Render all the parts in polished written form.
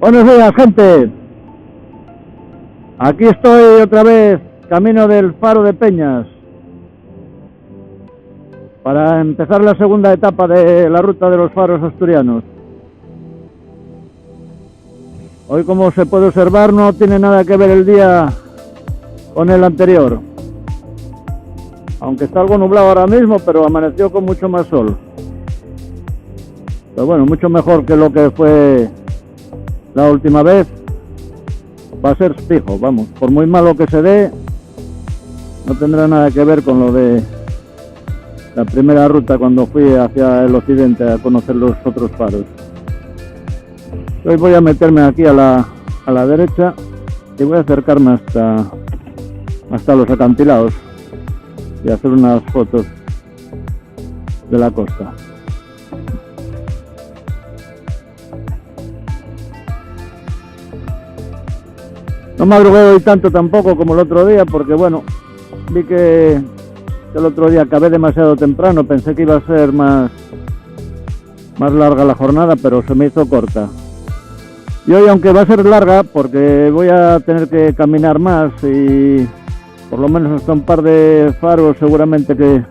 Buenos días, gente. Aquí estoy otra vez, camino del Faro de Peñas, para empezar la segunda etapa de la ruta de los faros asturianos. Hoy, como se puede observar, no tiene nada que ver el día con el anterior. Aunque está algo nublado ahora mismo, pero amaneció con mucho más sol. Pero bueno, mucho mejor que lo que fue la última vez. Va a ser fijo, vamos, por muy malo que se dé, no tendrá nada que ver con lo de la primera ruta cuando fui hacia el occidente a conocer los otros faros. Hoy voy a meterme aquí a la derecha y voy a acercarme hasta los acantilados y hacer unas fotos de la costa. No madrugué hoy tanto tampoco como el otro día, porque bueno, vi que el otro día acabé demasiado temprano. Pensé que iba a ser más larga la jornada, pero se me hizo corta. Y hoy, aunque va a ser larga, porque voy a tener que caminar más y por lo menos hasta un par de faros seguramente que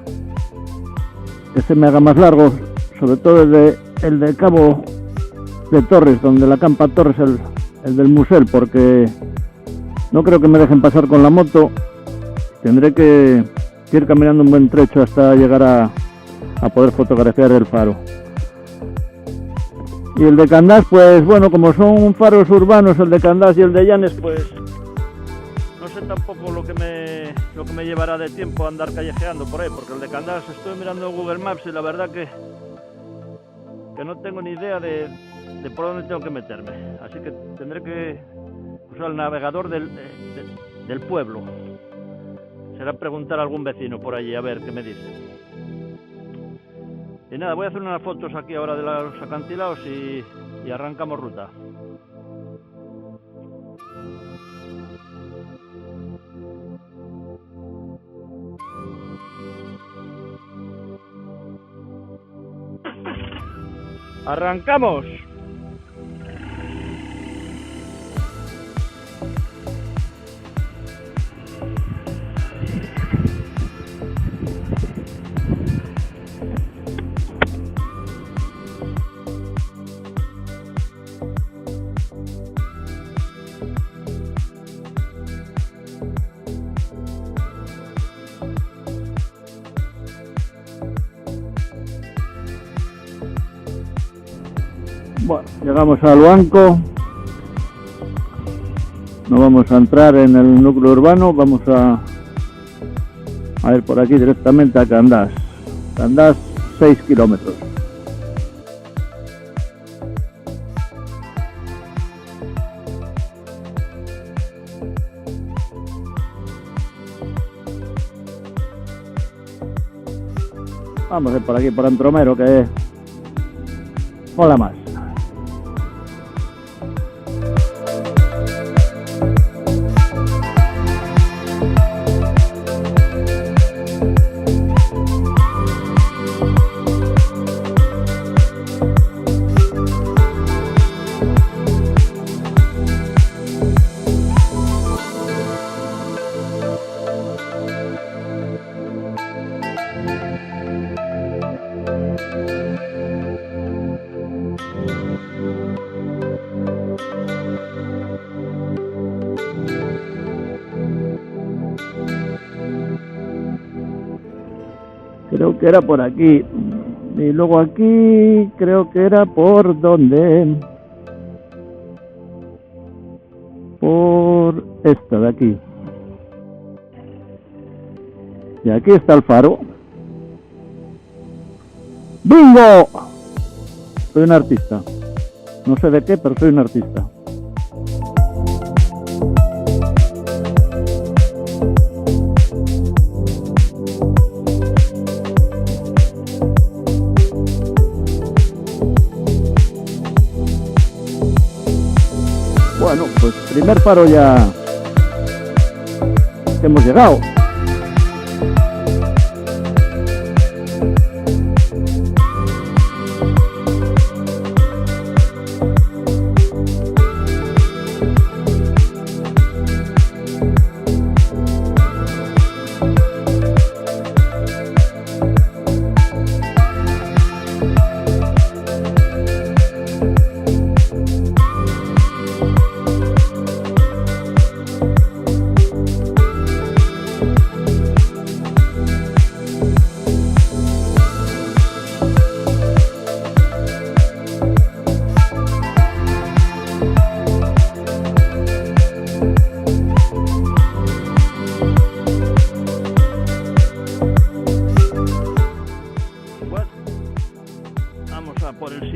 se me haga más largo, sobre todo el de Cabo de Torres, donde la Campa Torres, el del Musel, porque no creo que me dejen pasar con la moto. Tendré que ir caminando un buen trecho hasta llegar a poder fotografiar el faro. Y el de Candás, pues bueno, como son faros urbanos, el de Candás y el de Llanes, pues no sé tampoco lo que me llevará de tiempo andar callejeando por ahí, porque el de Candás estoy mirando en Google Maps y la verdad que no tengo ni idea de por dónde tengo que meterme. Así que tendré que usar el navegador del pueblo. Será preguntar a algún vecino por allí a ver qué me dice. Y nada, voy a hacer unas fotos aquí ahora de los acantilados y arrancamos ruta. ¡Arrancamos! Bueno, llegamos al Luanco. No vamos a entrar en el núcleo urbano, vamos a ir por aquí directamente a Candás. Candás, 6 kilómetros. Vamos a ir por aquí, por Antromero, que mola más. Creo que era por aquí. Y luego aquí creo que era por donde. Por esta de aquí. Y aquí está el faro. ¡Bingo! Soy un artista. No sé de qué, pero soy un artista. Bueno, pues primer faro ya que hemos llegado.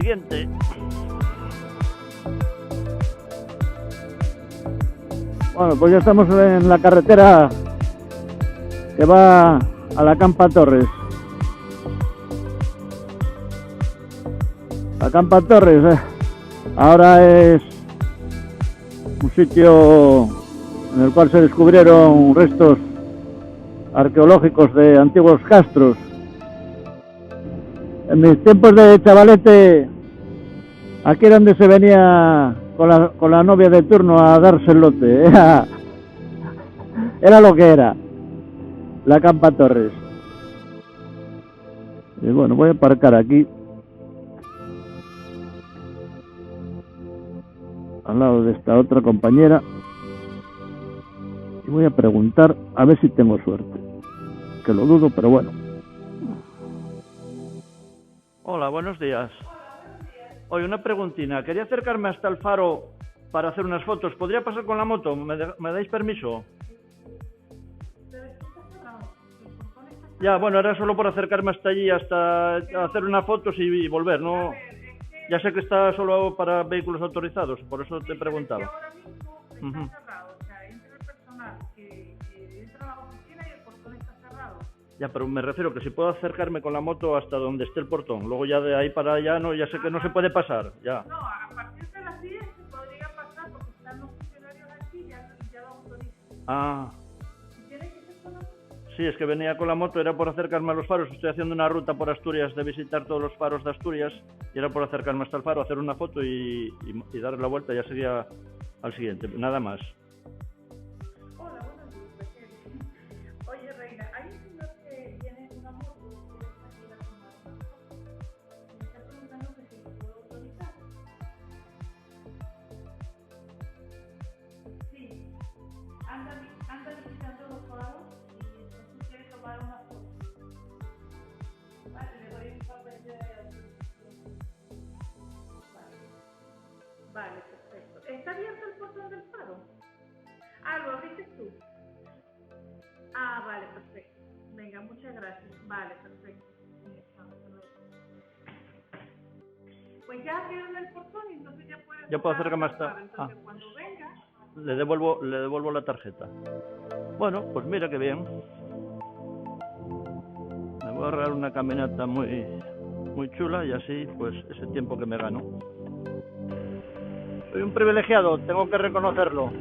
siguiente. Bueno, pues ya estamos en la carretera que va a la Campa Torres. La Campa Torres ahora es un sitio en el cual se descubrieron restos arqueológicos de antiguos castros. En mis tiempos de chavalete, aquí era donde se venía con la novia de turno a darse el lote. Era lo que era, la Campa Torres. Y bueno, voy a aparcar aquí, al lado de esta otra compañera, y voy a preguntar a ver si tengo suerte, que lo dudo, pero bueno. Hola, buenos días. Oye, una preguntina. Quería acercarme hasta el faro para hacer unas fotos. ¿Podría pasar con la moto? ¿Me dais permiso? Ya, bueno, era solo por acercarme hasta allí, hasta hacer unas fotos y volver, ¿no? Ya sé que está solo para vehículos autorizados, por eso te preguntaba. Ya, pero me refiero que si puedo acercarme con la moto hasta donde esté el portón, luego ya de ahí para allá no, ya sé que no se puede pasar, ya. No, a partir de las 10 se podría pasar porque están los funcionarios aquí, ya lo autorizan. Ah. ¿Tienes que ser con la moto? Sí, es que venía con la moto, era por acercarme a los faros. Estoy haciendo una ruta por Asturias de visitar todos los faros de Asturias y era por acercarme hasta el faro, hacer una foto y darle la vuelta, ya sería al siguiente, nada más. Hola, buenos días. Oye, Reina, hay un señor que tiene una moto que quiere salir a tomar una foto. Me está preguntando que si lo puedo autorizar. Sí, anda visitando los faros y entonces quiere tomar una foto. Vale, le doy un papel de autorización. Vale, perfecto. ¿Está abierto el portón del faro? Ah, ¿lo abriste tú? Ah, vale, perfecto. Venga, muchas gracias. Vale, perfecto. Pues ya quedó en el portón y entonces ya puedes... Ya puedo acercarme hasta... Entonces cuando venga... Le devuelvo la tarjeta. Bueno, pues mira qué bien. Me voy a ahorrar una caminata muy chula y así pues ese tiempo que me gano. Soy un privilegiado, tengo que reconocerlo.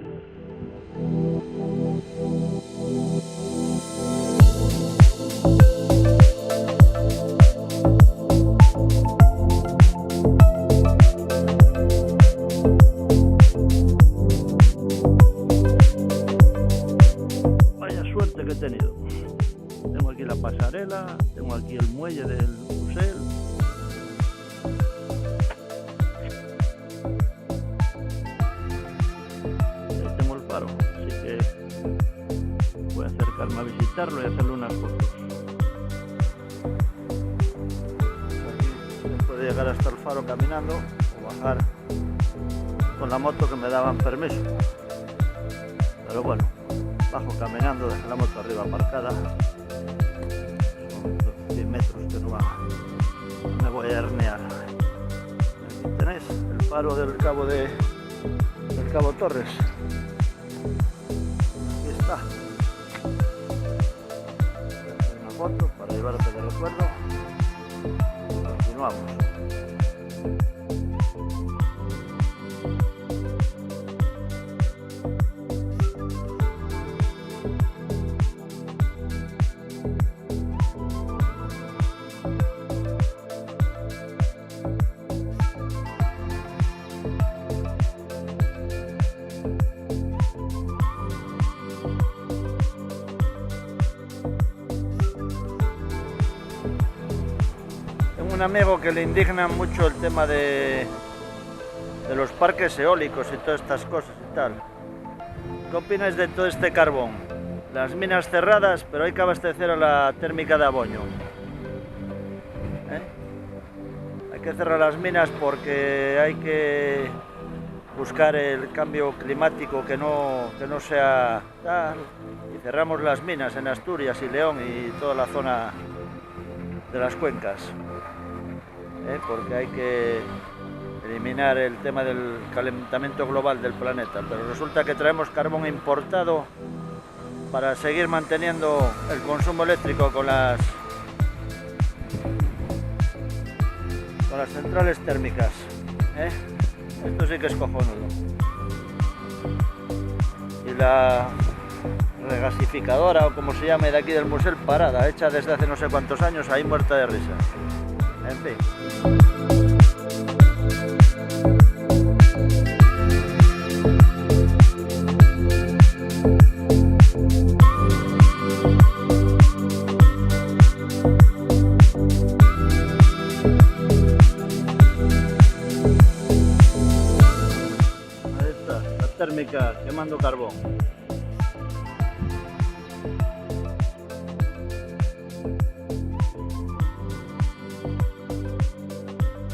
Vaya suerte que he tenido. Tengo aquí la pasarela, tengo aquí el muelle del Usel. Tengo el faro, así que voy a acercarme a visitarlo y hacerle unas fotos. Aquí se puede llegar hasta el faro caminando o bajar con la moto que me daban permiso. Pero bueno, bajo caminando, dejé la moto arriba aparcada. Son 100 metros que no me voy a herniar. Aquí tenéis el faro del Cabo Torres. Aquí está. Voy a hacer una foto para llevarte de recuerdo. Continuamos. Un amigo que le indigna mucho el tema de los parques eólicos y todas estas cosas y tal. ¿Qué opinas de todo este carbón? Las minas cerradas, pero hay que abastecer a la térmica de Aboño. Hay que cerrar las minas porque hay que buscar el cambio climático que no sea tal. Y cerramos las minas en Asturias y León y toda la zona de las cuencas. porque hay que eliminar el tema del calentamiento global del planeta, pero resulta que traemos carbón importado para seguir manteniendo el consumo eléctrico con las centrales térmicas. Esto sí que es cojonudo. Y la regasificadora, o como se llame, de aquí del Musel, parada, hecha desde hace no sé cuántos años, ahí muerta de risa. En fin. Térmica quemando carbón.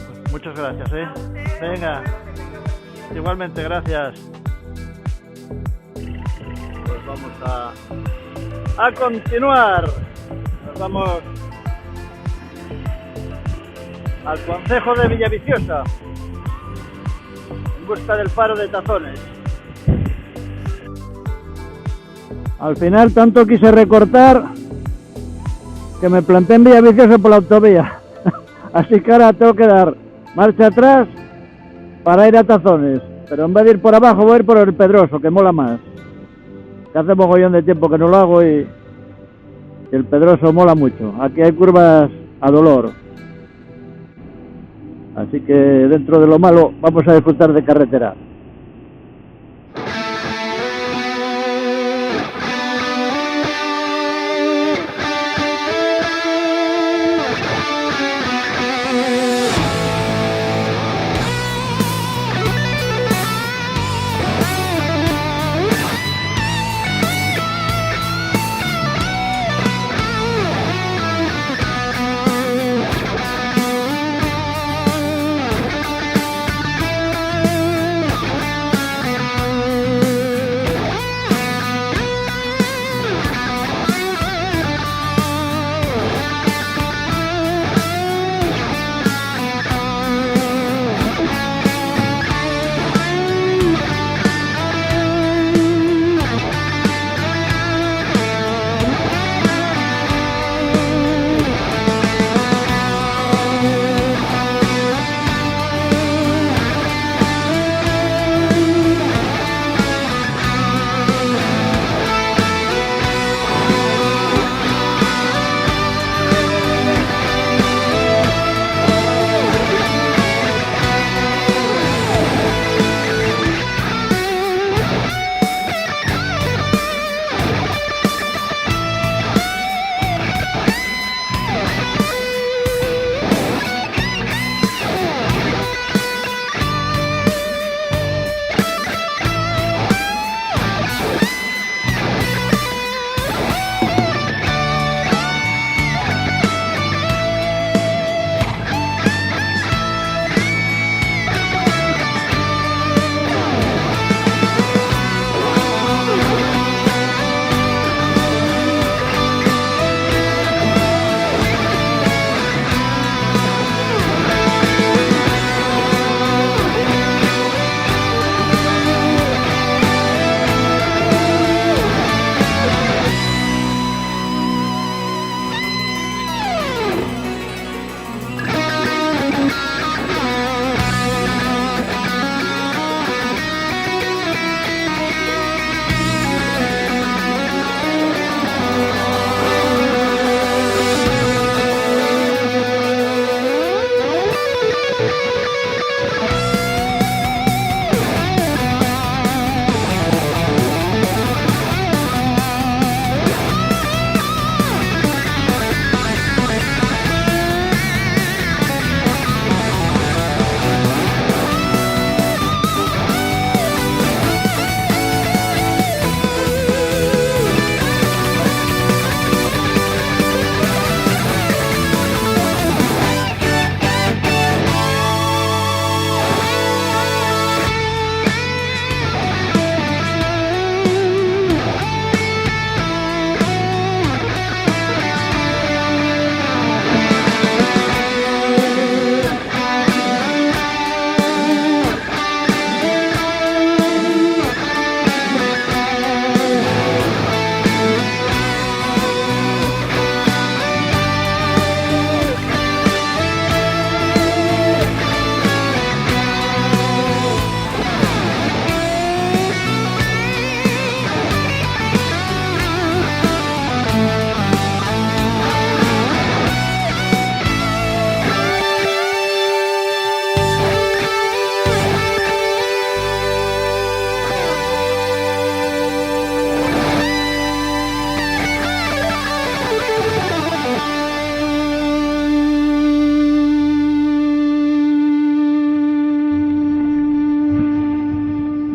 Pues muchas gracias, Venga, igualmente, gracias. Pues vamos a continuar. Nos vamos al concejo de Villaviciosa en busca del faro de Tazones. Al final tanto quise recortar que me planté en Villaviciosa por la autovía. Así que ahora tengo que dar marcha atrás para ir a Tazones. Pero en vez de ir por abajo voy a ir por el Pedroso, que mola más. Que hace mogollón de tiempo que no lo hago y el Pedroso mola mucho. Aquí hay curvas a dolor. Así que dentro de lo malo vamos a disfrutar de carretera.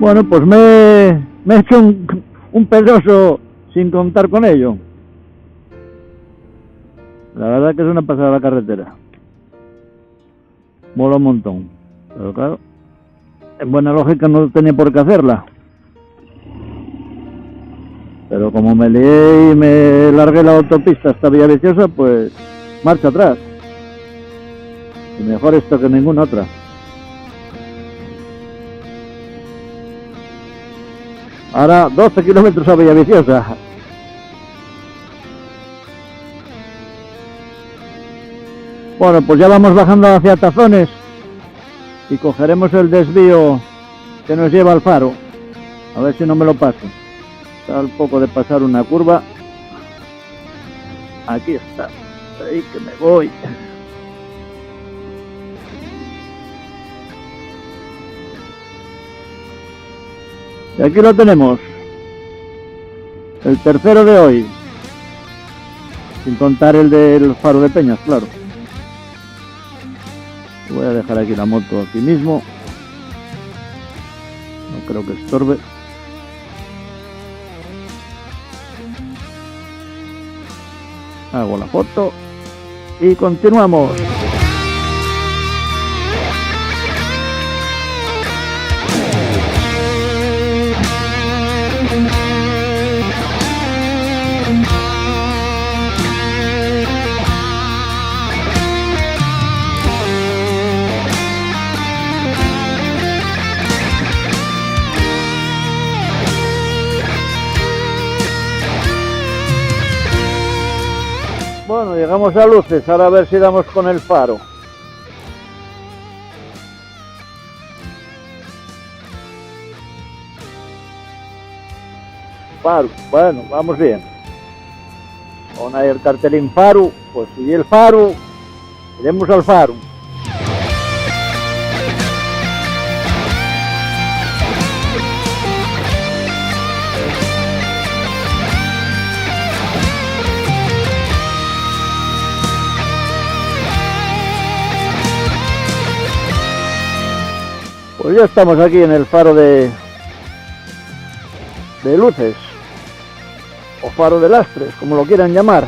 Bueno, pues me he hecho un pedoso sin contar con ello. La verdad que es una pasada la carretera. Mola un montón. Pero claro, en buena lógica no tenía por qué hacerla. Pero como me lié y me largué la autopista hasta Villaviciosa, pues marcha atrás. Y mejor esto que ninguna otra. Ahora 12 kilómetros a Villaviciosa. Bueno, pues ya vamos bajando hacia Tazones y cogeremos el desvío que nos lleva al faro. A ver si no me lo paso. Está al poco de pasar una curva. Aquí está. Ahí que me voy. Y aquí lo tenemos. El tercero de hoy. Sin contar el del faro de Peñas, claro. Voy a dejar aquí la moto aquí mismo. No creo que estorbe. Hago la foto y continuamos. Bueno, llegamos a Luces, ahora a ver si damos con el faro. Faro, bueno, vamos bien. Con ahí el cartelín faro, pues si el faro, iremos al faro. Pues ya estamos aquí en el faro de Luces, o faro de Lastres, como lo quieran llamar.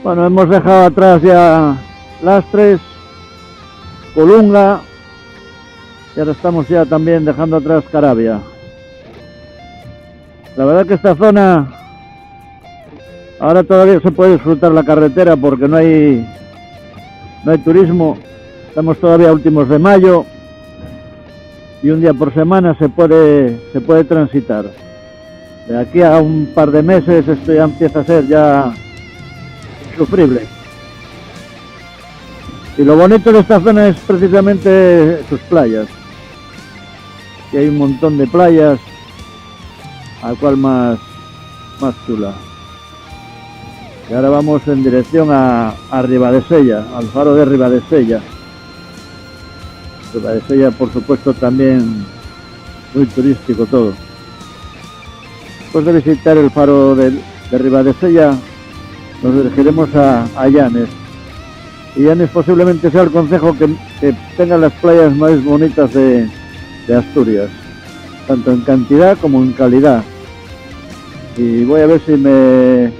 Bueno, hemos dejado atrás ya Lastres, Colunga, y ahora estamos ya también dejando atrás Caravia. La verdad que esta zona, ahora todavía se puede disfrutar la carretera porque no hay turismo, estamos todavía a últimos de mayo y un día por semana se puede transitar. De aquí a un par de meses esto ya empieza a ser ya insufrible. Y lo bonito de esta zona es precisamente sus playas. Que hay un montón de playas, al cual más chula. Y ahora vamos en dirección a Ribadesella, al faro de Ribadesella. Ribadesella, por supuesto, también muy turístico todo. Después de visitar el faro de Ribadesella, nos dirigiremos a Llanes. Y Llanes posiblemente sea el concejo que tenga las playas más bonitas de Asturias, tanto en cantidad como en calidad. Y voy a ver si me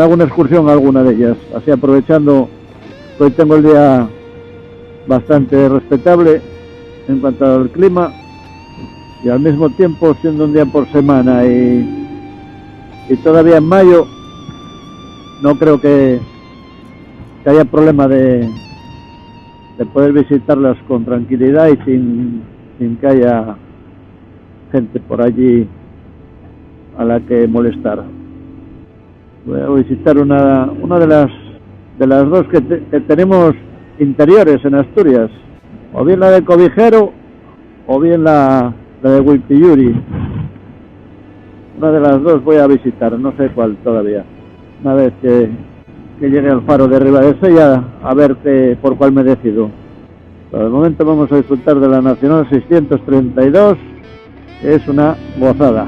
hago una excursión a alguna de ellas, así aprovechando que hoy tengo el día bastante respetable en cuanto al clima y al mismo tiempo siendo un día por semana y todavía en mayo. No creo que haya problema de de poder visitarlas con tranquilidad y sin que haya gente por allí a la que molestar. Voy a visitar una de las dos que tenemos interiores en Asturias, o bien la de Cobijero o bien la de Huilpiyuri. Una de las dos voy a visitar, no sé cuál todavía. Una vez que llegue al faro de Ribadesella, a ver por cuál me decido. Por el momento vamos a disfrutar de la Nacional 632, que es una gozada.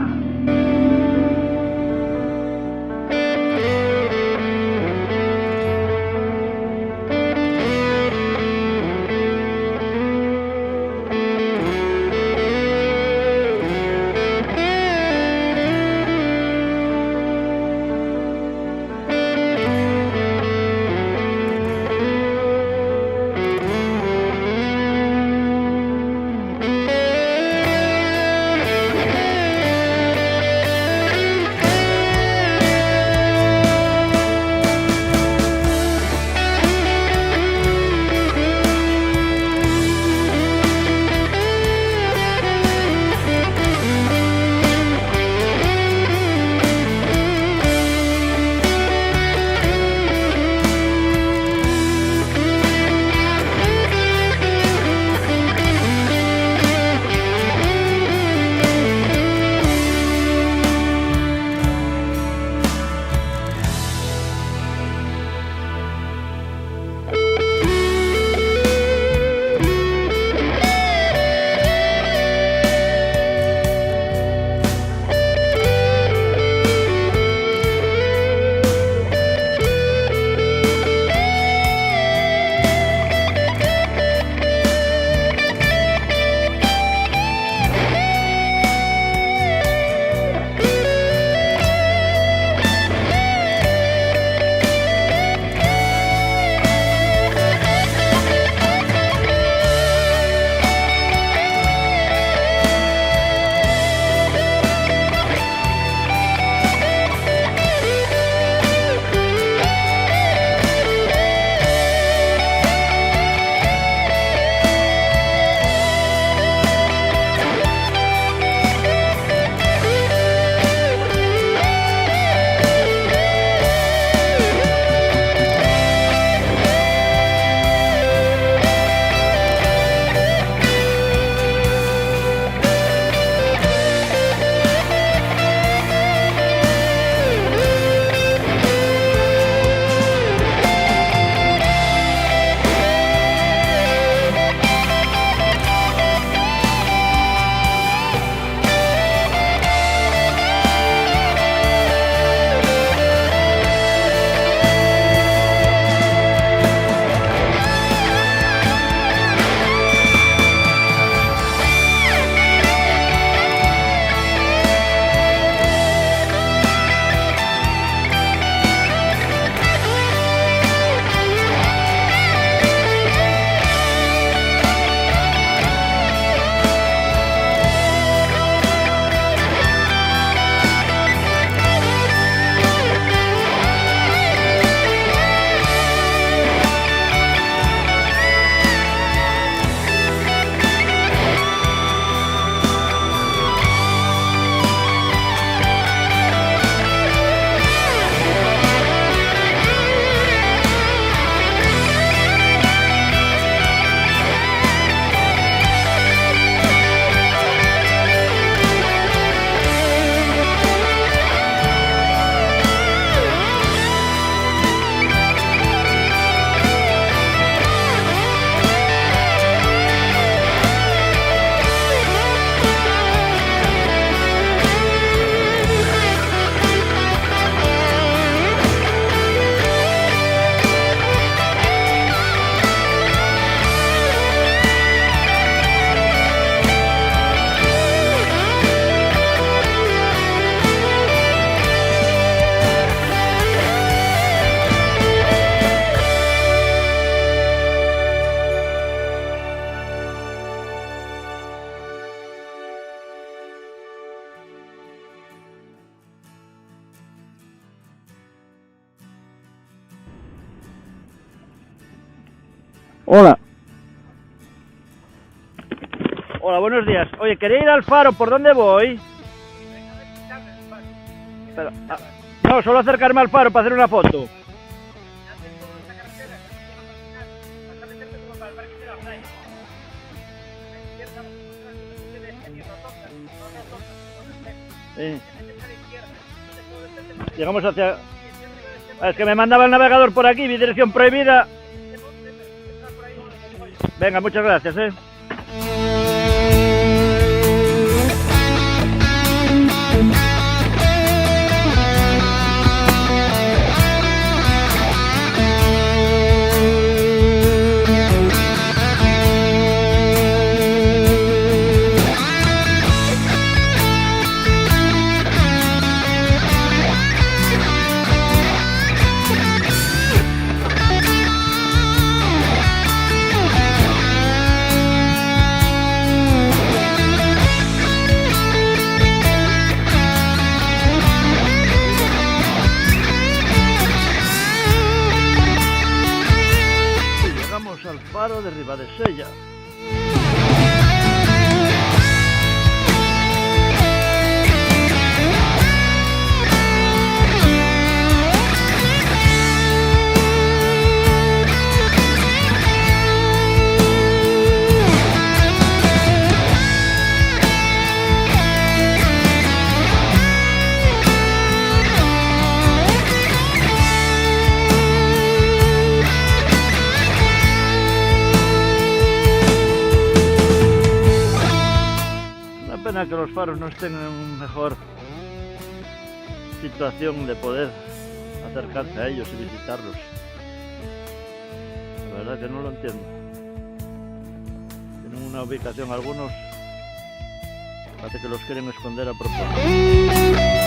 Hola, Hola, buenos días. Oye, quería ir al faro, ¿por dónde voy? Pero, no, solo acercarme al faro para hacer una foto. Sí. Llegamos hacia... Es que me mandaba el navegador por aquí, mi dirección prohibida. Venga, muchas gracias, Llegamos al faro de Ribadesella. Que los faros no estén en una mejor situación de poder acercarse a ellos y visitarlos. La verdad que no lo entiendo. Tienen una ubicación algunos, parece que los quieren esconder a propósito.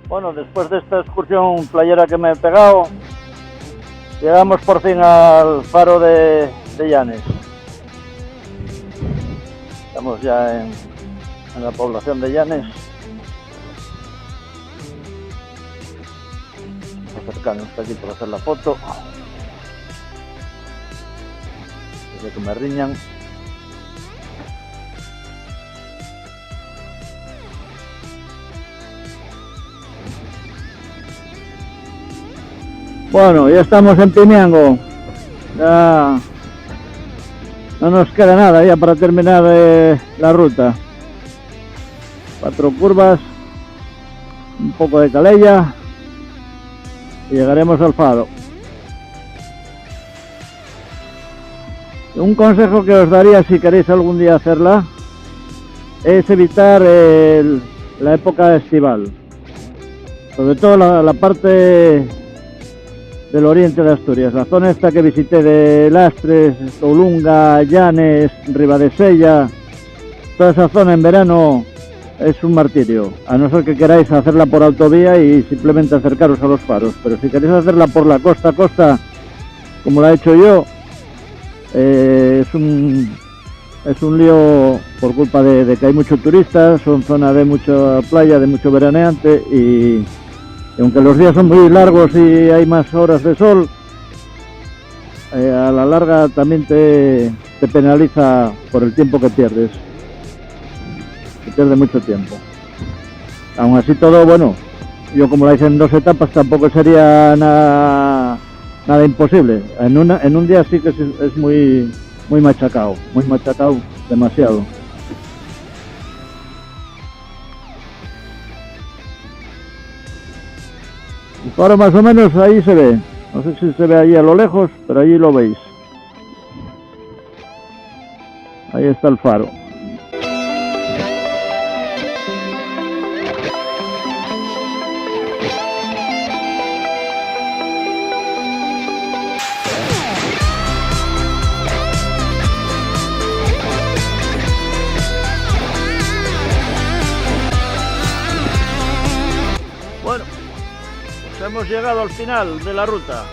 Bueno, después de esta excursión playera que me he pegado, llegamos por fin al faro de Llanes. Estamos ya en la población de Llanes. Vamos a acercarnos hasta aquí para hacer la foto. Desde que me riñan. Bueno, ya estamos en Pimiango. Ya no nos queda nada ya para terminar la ruta. 4 curvas, un poco de Calella y llegaremos al faro. Un consejo que os daría si queréis algún día hacerla es evitar la época estival, sobre todo la parte del oriente de Asturias, la zona esta que visité de Lastres, Toulunga, Llanes, Ribadesella, toda esa zona en verano es un martirio, a no ser que queráis hacerla por autovía y simplemente acercaros a los faros, pero si queréis hacerla por la costa a costa, como la he hecho yo, es un lío por culpa de que hay muchos turistas, son zonas de mucha playa, de mucho veraneante y aunque los días son muy largos y hay más horas de sol, a la larga también te penaliza por el tiempo que pierdes. Se pierde mucho tiempo. Aún así todo, bueno, yo como la hice en 2 etapas tampoco sería nada imposible. En un día sí que es muy machacado, demasiado. Ahora más o menos ahí se ve, no sé si se ve allí a lo lejos, pero allí lo veis. Ahí está el faro. Bueno, pues hemos llegado al final de la ruta.